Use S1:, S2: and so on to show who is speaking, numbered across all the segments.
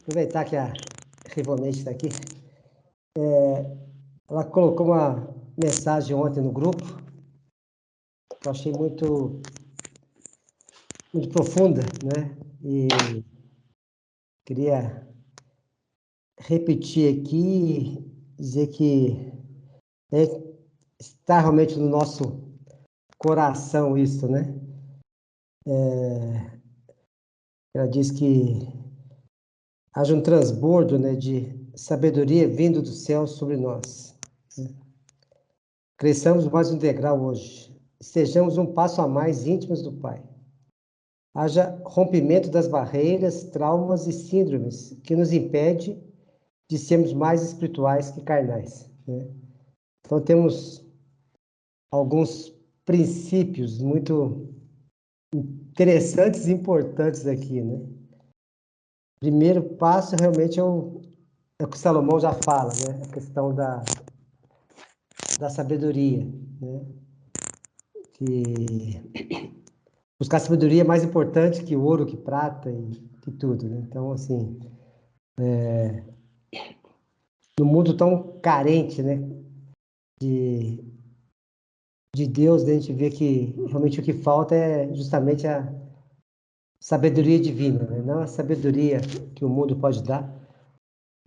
S1: Aproveitar que a Rivonete está aqui. Ela colocou uma mensagem ontem no grupo, que eu achei muito profunda, né? E queria repetir aqui, dizer que está realmente no nosso coração isso, né? Ela diz que haja um transbordo, né, de sabedoria vindo do céu sobre nós. Cresçamos mais um degrau hoje. Estejamos um passo a mais íntimos do Pai. Haja rompimento das barreiras, traumas e síndromes que nos impede de sermos mais espirituais que carnais, né? Então temos alguns princípios muito interessantes e importantes aqui, né? Primeiro passo realmente é o que Salomão já fala, né? A questão da sabedoria, né? Que buscar sabedoria é mais importante que ouro, que prata e que tudo, né? Então, assim, no mundo tão carente, né, de Deus, né, a gente vê que realmente o que falta é justamente a sabedoria divina, né? Não a sabedoria que o mundo pode dar,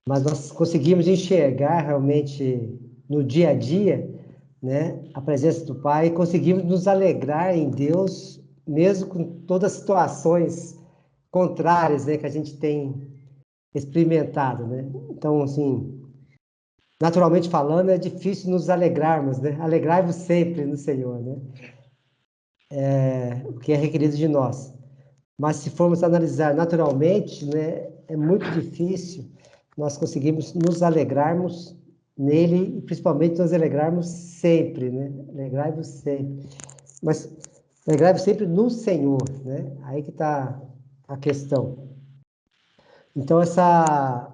S1: mas nós conseguimos enxergar realmente no dia a dia, né, a presença do Pai, e conseguimos nos alegrar em Deus, mesmo com todas as situações contrárias, né, que a gente tem experimentado, né? Então, assim, naturalmente falando, é difícil nos alegrarmos, né? Alegrai-vos sempre no Senhor, né? O que é requerido de nós. Mas se formos analisar naturalmente, né, é muito difícil nós conseguirmos nos alegrarmos nele e principalmente nos alegrarmos sempre, né? Alegrai-vos sempre. Mas alegrai-vos sempre no Senhor, né? Aí que está a questão. Então, essa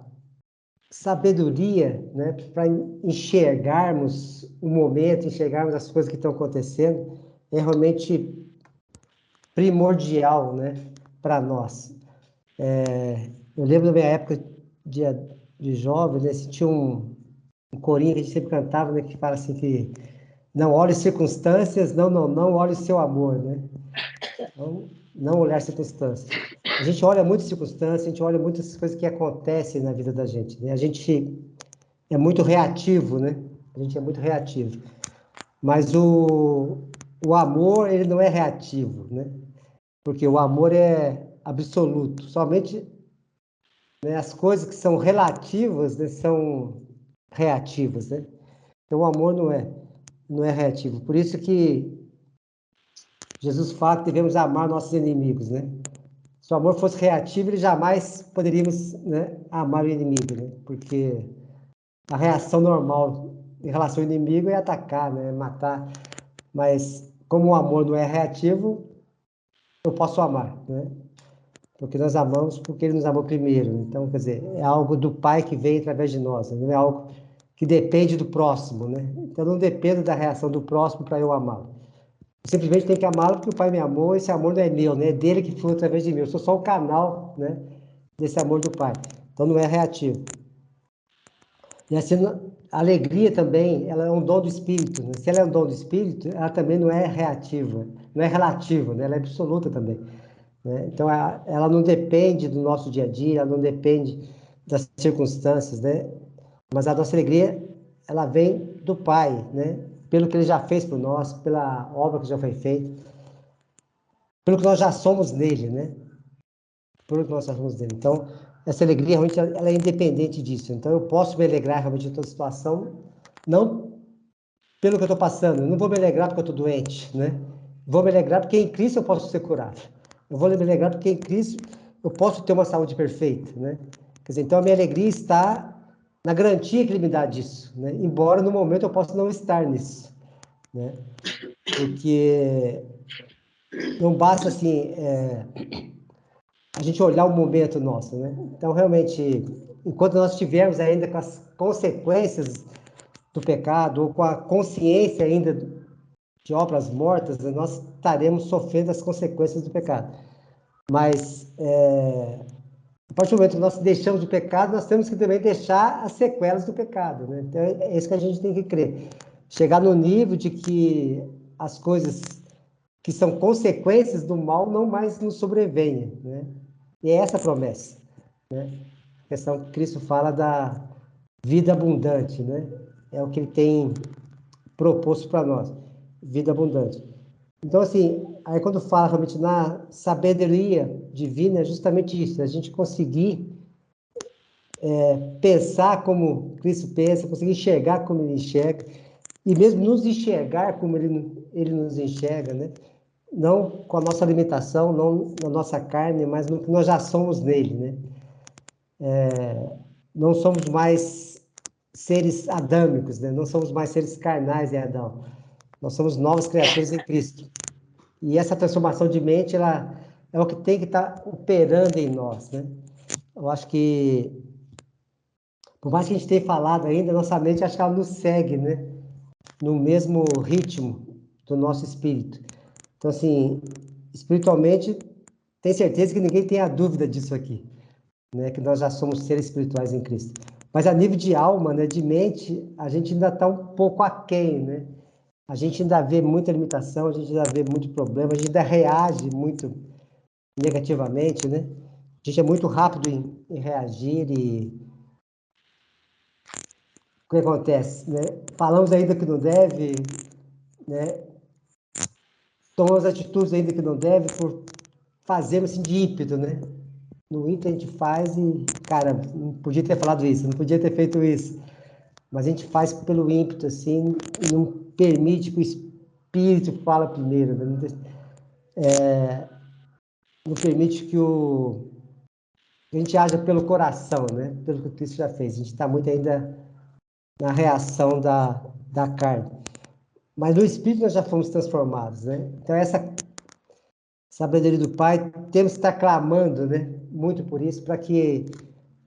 S1: sabedoria, né, para enxergarmos o momento, enxergarmos as coisas que estão acontecendo, é realmente primordial, né, para nós. Eu lembro da minha época de jovem, né, tinha um corinho que a gente sempre cantava, né, que fala assim que não olhe circunstâncias, não olhe o seu amor, né? Então, não olhar circunstâncias. A gente olha muitas circunstâncias, a gente olha muitas coisas que acontecem na vida da gente, né? A gente é muito reativo, né? A gente é muito reativo. Mas o amor, ele não é reativo, né? Porque o amor é absoluto. Somente, né, as coisas que são relativas, né, são reativas, né? Então o amor não é reativo. Por isso que Jesus fala que devemos amar nossos inimigos, né? Se o amor fosse reativo, ele jamais poderíamos, né, amar o inimigo, né? Porque a reação normal em relação ao inimigo é atacar, né, matar. Mas como o amor não é reativo, eu posso amar, né? Porque nós amamos porque ele nos amou primeiro. Então, quer dizer, é algo do Pai que vem através de nós, né? Não é algo que depende do próximo, né? Então, eu não dependo da reação do próximo para eu amá-lo. Eu simplesmente tenho que amá-lo porque o Pai me amou, esse amor não é meu, né? É dele que flui através de mim. Eu sou só o canal, né, desse amor do Pai. Então, não é reativo. E assim, a alegria também, ela é um dom do Espírito, né? Se ela é um dom do Espírito, ela também não é reativa, não é relativa, né? Ela é absoluta também, né? Então, ela não depende do nosso dia a dia, ela não depende das circunstâncias, né? Mas a nossa alegria, ela vem do Pai, né? Pelo que Ele já fez por nós, pela obra que já foi feita, pelo que nós já somos nele, né? Pelo que nós já somos nele. Então, essa alegria realmente ela é independente disso. Então, eu posso me alegrar realmente de toda situação, não pelo que eu estou passando. Eu não vou me alegrar porque eu estou doente, né? Vou me alegrar porque em Cristo eu posso ser curado. Eu vou me alegrar porque em Cristo eu posso ter uma saúde perfeita, né? Quer dizer, então a minha alegria está na garantia que Ele me dá disso, né? Embora no momento eu possa não estar nisso, né? Porque não basta assim a gente olhar o momento nosso, né? Então realmente, enquanto nós estivermos ainda com as consequências do pecado ou com a consciência ainda de obras mortas, nós estaremos sofrendo as consequências do pecado. Mas a partir do momento que nós deixamos o pecado, nós temos que também deixar as sequelas do pecado, né? Então, é isso que a gente tem que crer. Chegar no nível de que as coisas que são consequências do mal não mais nos sobrevenham, né? E é essa a promessa, né? A questão que Cristo fala da vida abundante, né? É o que ele tem proposto para nós, vida abundante. Então, assim, aí quando fala realmente na sabedoria divina, é justamente isso, a gente conseguir pensar como Cristo pensa, conseguir enxergar como ele enxerga, e mesmo nos enxergar como ele nos enxerga, né? Não com a nossa limitação, não na nossa carne, mas no que nós já somos nele, né? Não somos mais seres adâmicos, né? Não somos mais seres carnais em Adão. Nós somos novas criaturas em Cristo. E essa transformação de mente, ela é o que tem que estar operando em nós, né? Eu acho que, por mais que a gente tenha falado ainda, nossa mente, acho que ela nos segue, né? No mesmo ritmo do nosso espírito. Então, assim, espiritualmente, tem certeza que ninguém tem a dúvida disso aqui, né? Que nós já somos seres espirituais em Cristo. Mas a nível de alma, né, de mente, a gente ainda está um pouco aquém, né? A gente ainda vê muita limitação, a gente ainda vê muito problema, a gente ainda reage muito negativamente, né? A gente é muito rápido em reagir e o que acontece, né? Falamos ainda que não deve, né? Tomamos atitudes ainda que não deve por fazermos assim de ímpeto, né? No ímpeto a gente faz e, cara, não podia ter falado isso, não podia ter feito isso. Mas a gente faz pelo ímpeto, assim, e não permite que o espírito fala primeiro, né? Não permite que a gente haja pelo coração, né? Pelo que Cristo já fez. A gente está muito ainda na reação da carne. Mas no espírito nós já fomos transformados, né? Então essa sabedoria do Pai, temos que estar clamando, né? Muito por isso, para que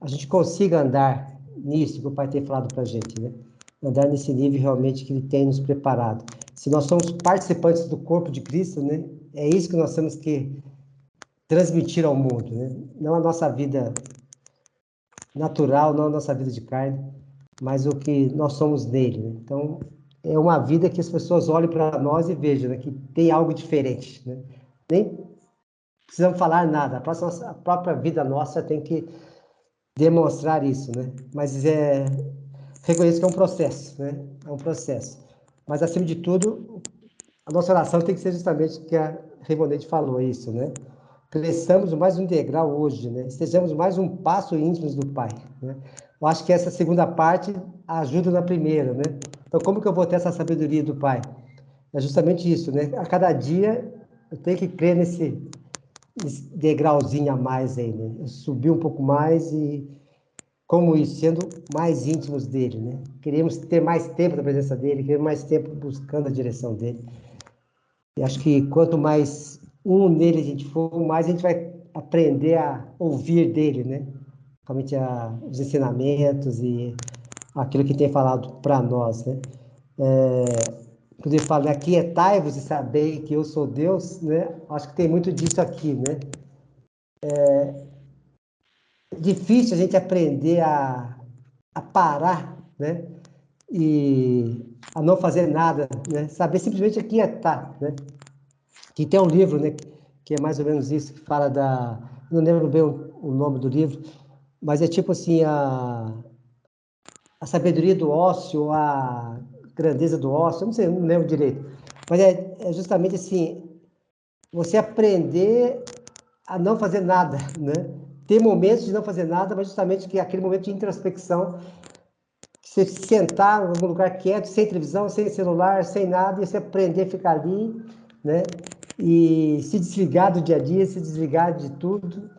S1: a gente consiga andar nisso que o Pai tem falado para a gente, né? Andar nesse nível realmente que Ele tem nos preparado. Se nós somos participantes do corpo de Cristo, né? É isso que nós temos que transmitir ao mundo, né? Não a nossa vida natural, não a nossa vida de carne, mas o que nós somos nele, né? Então, é uma vida que as pessoas olhem para nós e vejam, né? Que tem algo diferente, né? Nem precisamos falar nada, a própria vida nossa tem que demonstrar isso, né? Mas reconheço que é um processo, né? É um processo. Mas, acima de tudo, a nossa oração tem que ser justamente o que a Revonete falou, isso, né? Cresçamos mais um degrau hoje, né? Estejamos mais um passo íntimos do Pai, né? Eu acho que essa segunda parte ajuda na primeira, né? Então, como que eu vou ter essa sabedoria do Pai? É justamente isso, né? A cada dia eu tenho que crer nesse degrauzinho a mais aí, né? Eu subir um pouco mais e, como isso, sendo mais íntimos dele, né? Queremos ter mais tempo na presença dele, queremos mais tempo buscando a direção dele. E acho que quanto mais nele a gente for, mais a gente vai aprender a ouvir dele, né? Realmente os ensinamentos e aquilo que tem falado para nós, né? Quando ele fala, né, aquietai-vos e sabei que eu sou Deus, né? Acho que tem muito disso aqui, né? É difícil a gente aprender a parar, né? E a não fazer nada, né? Saber simplesmente aquietar, né? Que tem um livro, né? Que é mais ou menos isso, que fala não lembro bem o nome do livro, mas é tipo assim, a sabedoria do ócio, a grandeza do ócio, eu não sei, eu não lembro direito. Mas é justamente assim, você aprender a não fazer nada, né? Ter momentos de não fazer nada, mas justamente que aquele momento de introspecção, você se sentar em algum lugar quieto, sem televisão, sem celular, sem nada, e você aprender a ficar ali, né? E se desligar do dia a dia, se desligar de tudo,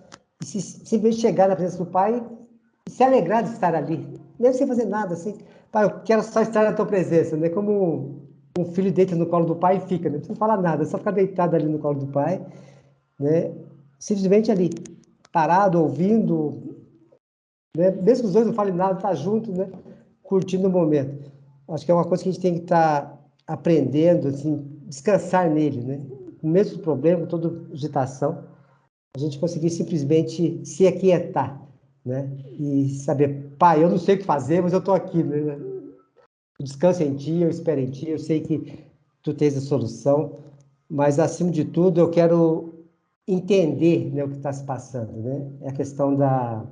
S1: e simplesmente chegar na presença do Pai e se alegrar de estar ali, mesmo sem fazer nada, assim. Pai, eu quero só estar na tua presença, né? Como um filho deita no colo do pai e fica, né? Não precisa falar nada, só ficar deitado ali no colo do pai, né? Simplesmente ali, parado, ouvindo, né? Mesmo que os dois não falem nada, tá junto, né? Curtindo o momento. Acho que é uma coisa que a gente tem que estar aprendendo, assim, descansar nele, né? O mesmo problema, toda agitação, a gente conseguir simplesmente se aquietar, né? E saber, pai, eu não sei o que fazer, mas eu estou aqui, né? Descanso em ti, eu espero em ti, eu sei que tu tens a solução, mas acima de tudo eu quero entender, né, o que está se passando, né? É a questão da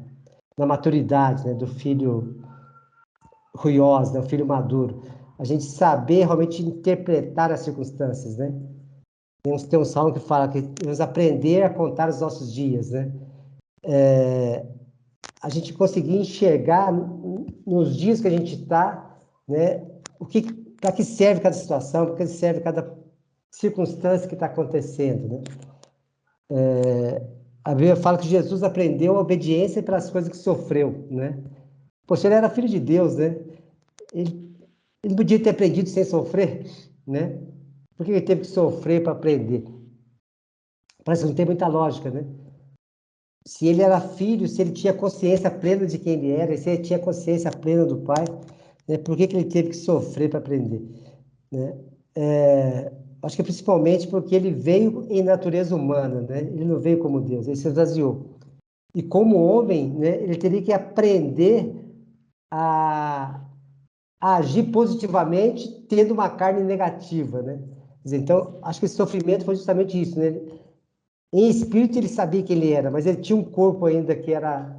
S1: maturidade, né, do filho ruiós, né, o filho maduro. A gente saber realmente interpretar as circunstâncias, né? Tem um salmo que fala que devemos aprender a contar os nossos dias, né? A gente conseguir enxergar nos dias que a gente está, né? Para que serve cada situação, para que serve cada circunstância que está acontecendo, né? A Bíblia fala que Jesus aprendeu a obediência pelas coisas que sofreu, né? Poxa, ele era filho de Deus, né? Ele, ele não podia ter aprendido sem sofrer, né? Por que ele teve que sofrer para aprender? Parece que não tem muita lógica, né? Se ele era filho, se ele tinha consciência plena de quem ele era, se ele tinha consciência plena do Pai, né? Por que ele teve que sofrer para aprender, né? Acho que principalmente porque ele veio em natureza humana, né? Ele não veio como Deus, ele se esvaziou. E como homem, né, ele teria que aprender a, a agir positivamente tendo uma carne negativa, né? Quer dizer, então, acho que esse sofrimento foi justamente isso, né? Em espírito ele sabia quem ele era, mas ele tinha um corpo ainda que era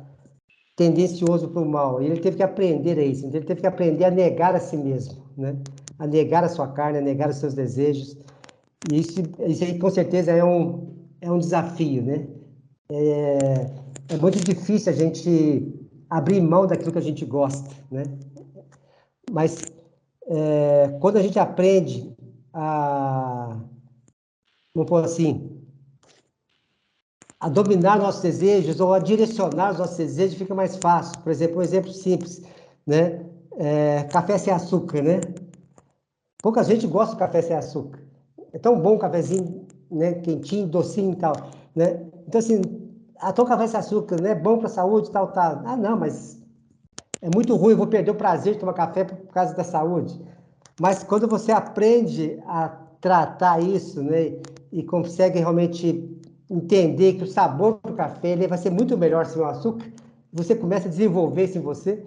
S1: tendencioso para o mal. E ele teve que aprender a isso. Então, ele teve que aprender a negar a si mesmo, né? A negar a sua carne, a negar os seus desejos. E isso aí, com certeza, é um desafio, né? É muito difícil a gente abrir mão daquilo que a gente gosta, né? Mas quando a gente aprende a, vamos pôr assim, a dominar nossos desejos ou a direcionar os nossos desejos, fica mais fácil. Por exemplo, um exemplo simples, né? Café sem açúcar, né? Pouca gente gosta de café sem açúcar. É tão bom o cafezinho, né? Quentinho, docinho e tal, né? Então, assim, toma café sem açúcar, né? Bom para a saúde e tal, tal. Ah, não, mas é muito ruim, eu vou perder o prazer de tomar café por causa da saúde. Mas quando você aprende a tratar isso, né, e consegue realmente entender que o sabor do café ele vai ser muito melhor sem o açúcar, você começa a desenvolver isso em você.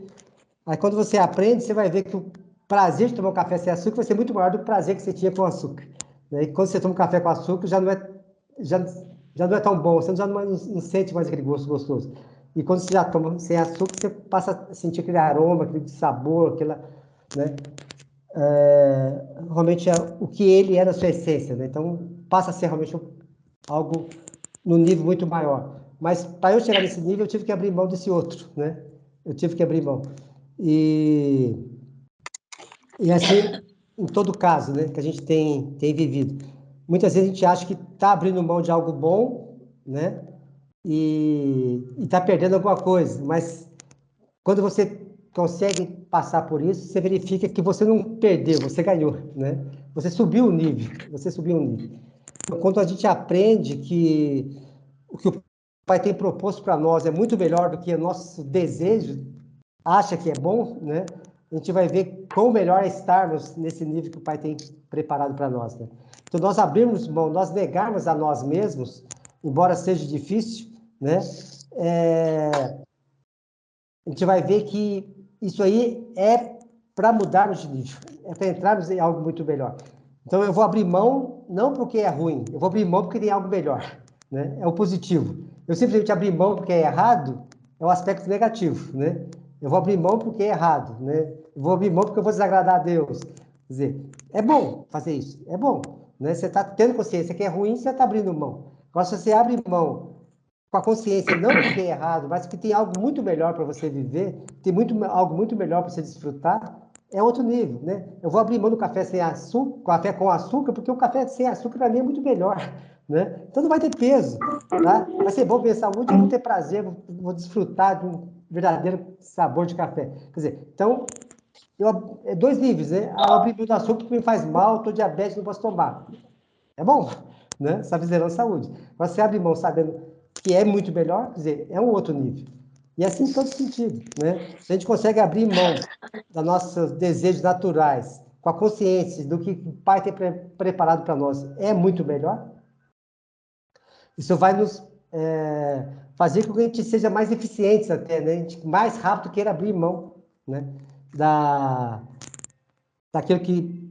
S1: Aí quando você aprende, você vai ver que o prazer de tomar um café sem açúcar vai ser muito maior do que o prazer que você tinha com açúcar. Né? E quando você toma um café com açúcar, já, já não é tão bom, você já não sente mais aquele gosto gostoso. E quando você já toma sem açúcar, você passa a sentir aquele aroma, aquele sabor, aquela, né? Realmente é o que ele é na sua essência, né? Então passa a ser realmente algo no nível muito maior. Mas para eu chegar nesse nível, eu tive que abrir mão desse outro, né? Eu tive que abrir mão. E, e assim, em todo caso, né, que a gente tem vivido. Muitas vezes a gente acha que está abrindo mão de algo bom, né? E está perdendo alguma coisa, mas quando você consegue passar por isso, você verifica que você não perdeu, você ganhou, né? Você subiu o nível, você subiu o nível. Então, quando a gente aprende que o que o Pai tem proposto para nós é muito melhor do que o nosso desejo, acha que é bom, né? A gente vai ver quão melhor é estarmos nesse nível que o Pai tem preparado para nós, né? Então, nós abrirmos mão, nós negarmos a nós mesmos, embora seja difícil, né? A gente vai ver que isso aí é para mudarmos de nível, é para entrarmos em algo muito melhor. Então eu vou abrir mão não porque é ruim, eu vou abrir mão porque tem algo melhor, né? É o positivo. Eu simplesmente abrir mão porque é errado, é o aspecto negativo, né? Eu vou abrir mão porque é errado, né? Eu vou abrir mão porque eu vou desagradar a Deus. Quer dizer, é bom fazer isso, é bom, né? Você está tendo consciência que é ruim, você está abrindo mão. Agora, se você abre mão com a consciência, não porque é errado, mas que tem algo muito melhor para você viver, tem algo muito melhor para você desfrutar, é outro nível, né? Eu vou abrir mão do café sem açúcar, café com açúcar, porque o café sem açúcar para mim é muito melhor, né? Então não vai ter peso, tá? Vai ser bom para minha saúde, eu vou ter prazer, vou desfrutar de um verdadeiro sabor de café. Quer dizer, então, é dois níveis, né? Eu abri mão do açúcar porque me faz mal, estou diabético, não posso tomar. É bom, né? Está visando saúde. Mas você abre mão sabendo que é muito melhor, quer dizer, é um outro nível. E assim em todo sentido, né? Se a gente consegue abrir mão dos nossos desejos naturais, com a consciência do que o Pai tem preparado para nós, é muito melhor. Isso vai nos fazer com que a gente seja mais eficientes até, né? A gente mais rápido queira abrir mão, né? Daquilo que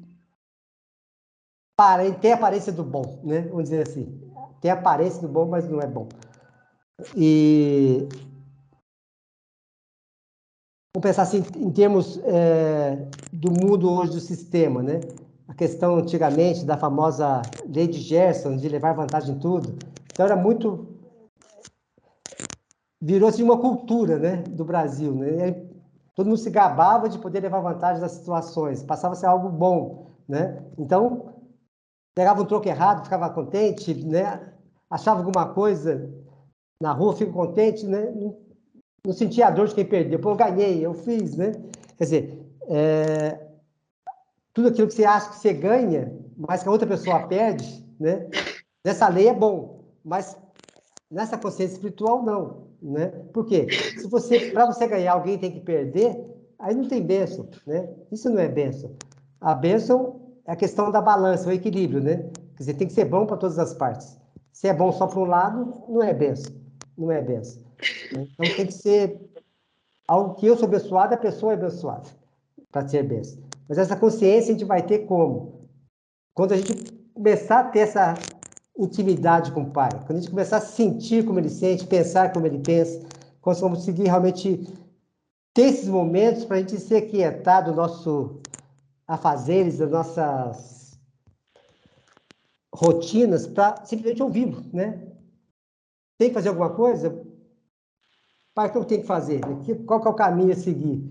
S1: tem a aparência do bom, né? Vamos dizer assim. Tem a aparência do bom, mas não é bom. E vamos pensar assim, em termos do mundo hoje, do sistema, né? A questão antigamente da famosa lei de Gerson, de levar vantagem em tudo. Então era muito... Virou-se uma cultura, né, do Brasil, né? Todo mundo se gabava de poder levar vantagem das situações, passava a ser algo bom, né? Então, pegava um troco errado, ficava contente, né? Achava alguma coisa na rua, fico contente, né? Não sentia a dor de quem perdeu. Pô, eu ganhei, eu fiz, né? Quer dizer, tudo aquilo que você acha que você ganha, mas que a outra pessoa perde, né? Nessa lei é bom, mas nessa consciência espiritual não, né? Por quê? Para você ganhar, alguém tem que perder, aí não tem bênção, né? Isso não é bênção. A bênção é a questão da balança, o equilíbrio, né? Quer dizer, tem que ser bom para todas as partes. Se é bom só para um lado, não é bênção, não é bênção. Então tem que ser algo que eu sou abençoado, a pessoa é abençoada para ser bênção. Mas essa consciência a gente vai ter como? Quando a gente começar a ter essa intimidade com o Pai, quando a gente começar a sentir como Ele sente, pensar como Ele pensa, quando vamos conseguir realmente ter esses momentos para a gente se aquietar do nosso afazeres, das nossas rotinas, para simplesmente ouvi-lo, né? Tem que fazer alguma coisa? Pai, o que eu tenho que fazer? Qual que é o caminho a seguir?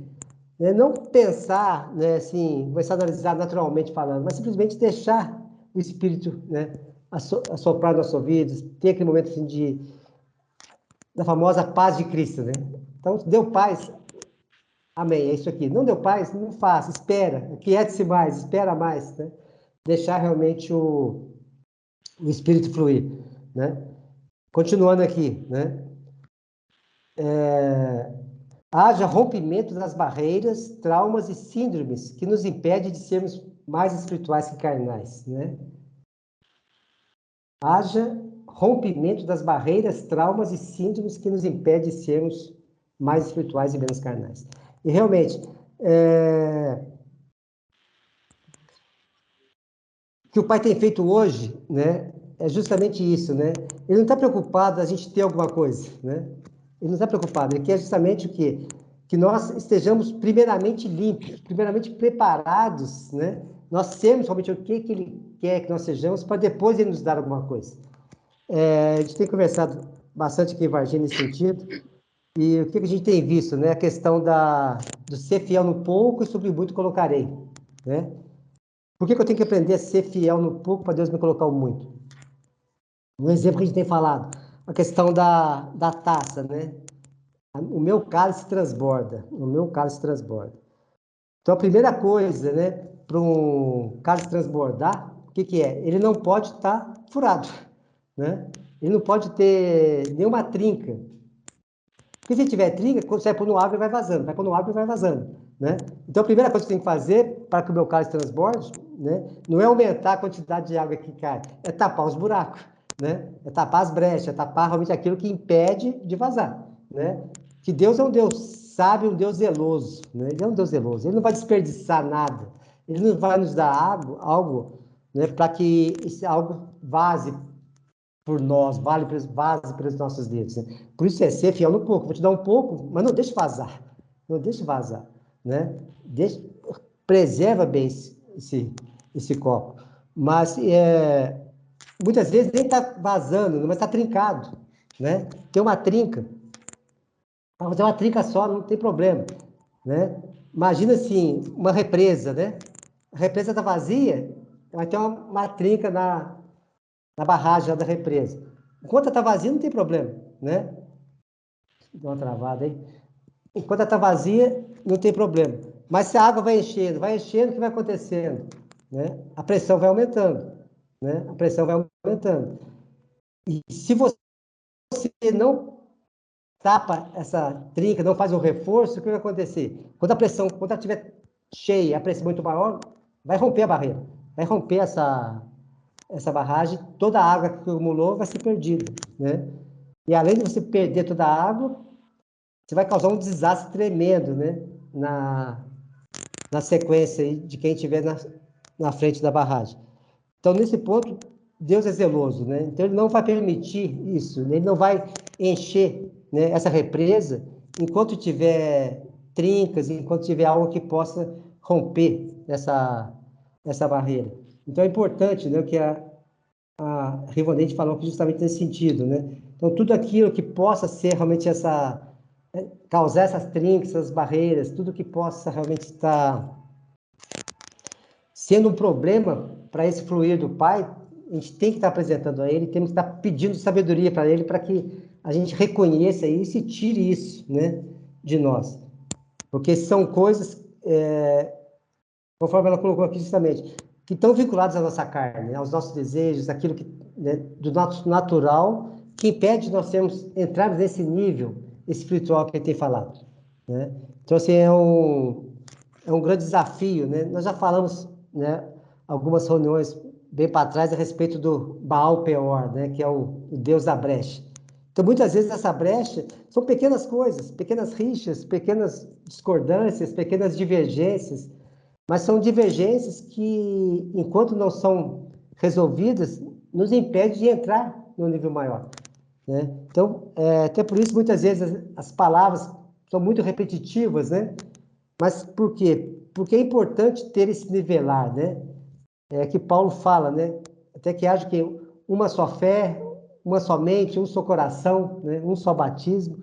S1: Não pensar, né, assim, começar a analisar naturalmente falando, mas simplesmente deixar o Espírito, né, assoprar nos nossos ouvidos, ter aquele momento assim, da famosa paz de Cristo, né? Então, deu paz, amém, é isso aqui. Não deu paz, não faça, espera, aquiete-se mais, espera mais, né? Deixar realmente o Espírito fluir, né? Continuando aqui, né? Haja rompimento das barreiras, traumas e síndromes que nos impedem de sermos mais espirituais que carnais, né? Haja rompimento das barreiras, traumas e síndromes que nos impedem de sermos mais espirituais e menos carnais. E realmente, o que o Pai tem feito hoje, né, é justamente isso, né? Ele não está preocupado a gente ter alguma coisa, né? Ele não está preocupado, ele quer justamente o quê? Que nós estejamos primeiramente limpos, primeiramente preparados, né? Nós sermos realmente o que ele quer que nós sejamos, para depois ele nos dar alguma coisa. A gente tem conversado bastante aqui em Varginha nesse sentido, e o que a gente tem visto, né? A questão do ser fiel no pouco e sobre muito colocarei, né? Por que eu tenho que aprender a ser fiel no pouco para Deus me colocar o muito? Um exemplo que a gente tem falado, a questão da taça, né? O meu cálice transborda, o meu cálice transborda. Então, a primeira coisa, né, para um cálice transbordar, o que é? Ele não pode estar furado, né? Ele não pode ter nenhuma trinca. Porque se tiver trinca, quando você vai pôr no água, ele vai vazando, vai pôr no água e vai vazando, né? Então, a primeira coisa que você tem que fazer para que o meu cálice transborde, né, não é aumentar a quantidade de água que cai, é tapar os buracos, né? É tapar as brechas, é tapar realmente aquilo que impede de vazar, né? Que Deus é um Deus sábio, um Deus zeloso, né? Ele é um Deus zeloso, ele não vai desperdiçar nada, ele não vai nos dar algo, né, para que esse algo vaze por nós, vaze pelos nossos dedos, né? Por isso é ser fiel no pouco. Vou te dar um pouco, mas não deixe vazar. Não deixe vazar, né? Preserva bem esse copo. Mas muitas vezes nem está vazando, mas está trincado, né? Tem uma trinca. Para fazer uma trinca só, não tem problema, né? Imagina assim, uma represa, né? A represa está vazia, vai ter uma trinca na barragem da represa. Enquanto está vazia, não tem problema, né? Deu uma travada aí. Enquanto está vazia, não tem problema. Mas se a água vai enchendo, o que vai acontecendo? Né? A pressão vai aumentando, né? A pressão vai aumentando. E se você não tapa essa trinca, não faz um reforço, o que vai acontecer? Quando ela estiver cheia, a pressão muito maior, vai romper a barreira, vai romper essa barragem, toda a água que acumulou vai ser perdida, né? E além de você perder toda a água, você vai causar um desastre tremendo, né? Na sequência aí de quem estiver na frente da barragem. Então, nesse ponto, Deus é zeloso, né? Então, ele não vai permitir isso, né? Ele não vai encher, né, essa represa enquanto tiver trincas, enquanto tiver algo que possa romper essa barreira. Então, é importante, né, que a Rivonete falou aqui justamente nesse sentido, né? Então, tudo aquilo que possa ser realmente causar essas trincas, essas barreiras, tudo que possa realmente estar sendo um problema para esse fluir do Pai, a gente tem que estar apresentando a Ele, temos que estar pedindo sabedoria para Ele, para que a gente reconheça isso e tire isso, né, de nós. Porque são coisas, conforme ela colocou aqui justamente, que estão vinculadas à nossa carne, aos nossos desejos, aquilo que, né, do nosso natural, que impede de nós entrarmos nesse nível espiritual que ele tem falado, né? Então, assim, é um grande desafio, né? Nós já falamos, né, algumas reuniões bem para trás a respeito do Baal Peor, né, que é o deus da brecha. Então, muitas vezes essa brecha são pequenas coisas, pequenas rixas, pequenas discordâncias, pequenas divergências, mas são divergências que, enquanto não são resolvidas, nos impede de entrar no nível maior, né? Então, até por isso, muitas vezes, as palavras são muito repetitivas, né? Mas por quê? Porque é importante ter esse nivelar, né? É que Paulo fala, né? Até que haja que uma só fé, uma só mente, um só coração, né? Um só batismo.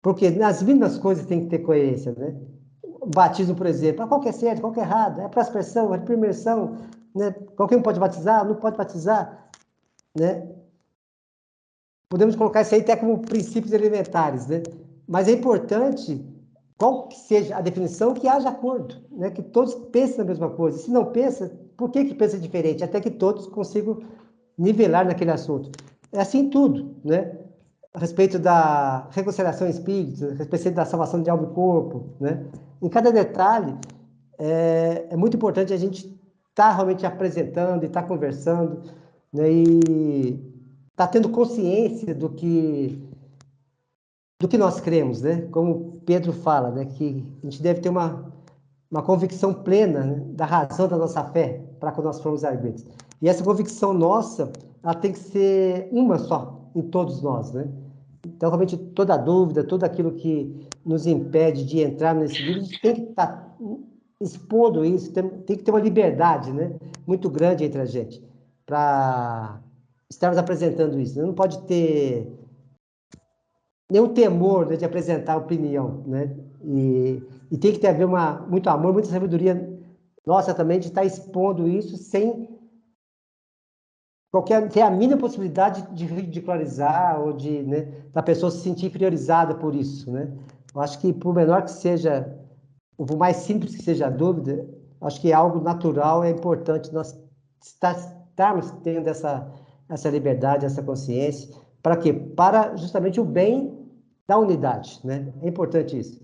S1: Porque nas mínimas coisas tem que ter coerência, né? O batismo, por exemplo, qual que é certo, qual que é errado? É para aspersão, é para imersão, né? Qualquer um pode batizar, não pode batizar, né? Podemos colocar isso aí até como princípios elementares, né? Mas é importante, qual que seja a definição, que haja acordo, né? Que todos pensem na mesma coisa. Se não pensa, por que pensa diferente? Até que todos consigam nivelar naquele assunto. É assim tudo, né? A respeito da reconciliação espírita, a respeito da salvação de alma e corpo, né? Em cada detalhe, é muito importante a gente estar realmente apresentando e estar conversando, né? E estar tendo consciência do que nós cremos, né? Como Pedro fala, né? Que a gente deve ter uma convicção plena, né, da razão da nossa fé para quando nós formos arguidos. E essa convicção nossa, ela tem que ser uma só em todos nós, né? Então, realmente, toda dúvida, tudo aquilo que nos impede de entrar nesse nível, a gente tem que estar expondo isso, tem que ter uma liberdade, né, muito grande entre a gente, para estarmos apresentando isso. Não pode ter nenhum temor, né, de apresentar opinião, né? E tem que ter haver muito amor, muita sabedoria nossa também de estar expondo isso sem ter a mínima possibilidade de ridicularizar ou de, né, da pessoa se sentir inferiorizada por isso, né? Eu acho que por menor que seja, por mais simples que seja a dúvida, acho que é algo natural, é importante nós estarmos tendo essa liberdade, essa consciência. Para quê? Para justamente o bem da unidade, né? É importante isso.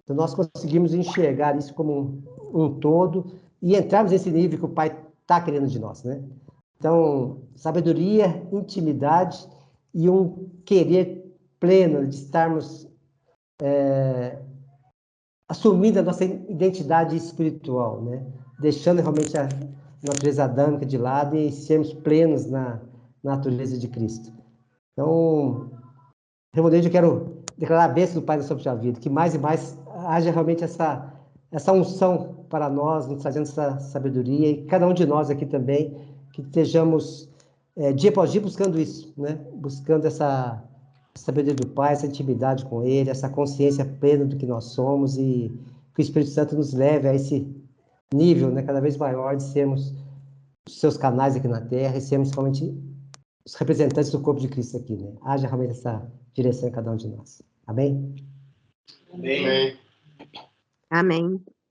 S1: Então, nós conseguimos enxergar isso como um todo e entrarmos nesse nível que o Pai está querendo de nós, né? Então, sabedoria, intimidade e um querer pleno de estarmos assumindo a nossa identidade espiritual, né? Deixando realmente a natureza adâmica de lado e sermos plenos na natureza de Cristo. Então, Remodejo, eu quero declarar a bênção do Pai sobre a sua vida, que mais e mais haja realmente essa unção para nós, nos trazendo essa sabedoria, e cada um de nós aqui também, que estejamos dia após dia buscando isso, né? Buscando essa sabedoria do Pai, essa intimidade com Ele, essa consciência plena do que nós somos, e que o Espírito Santo nos leve a esse nível, né, cada vez maior de sermos os seus canais aqui na Terra e sermos realmente os representantes do corpo de Cristo aqui, né? Haja realmente essa direção em cada um de nós. Amém?
S2: Amém.
S3: Amém.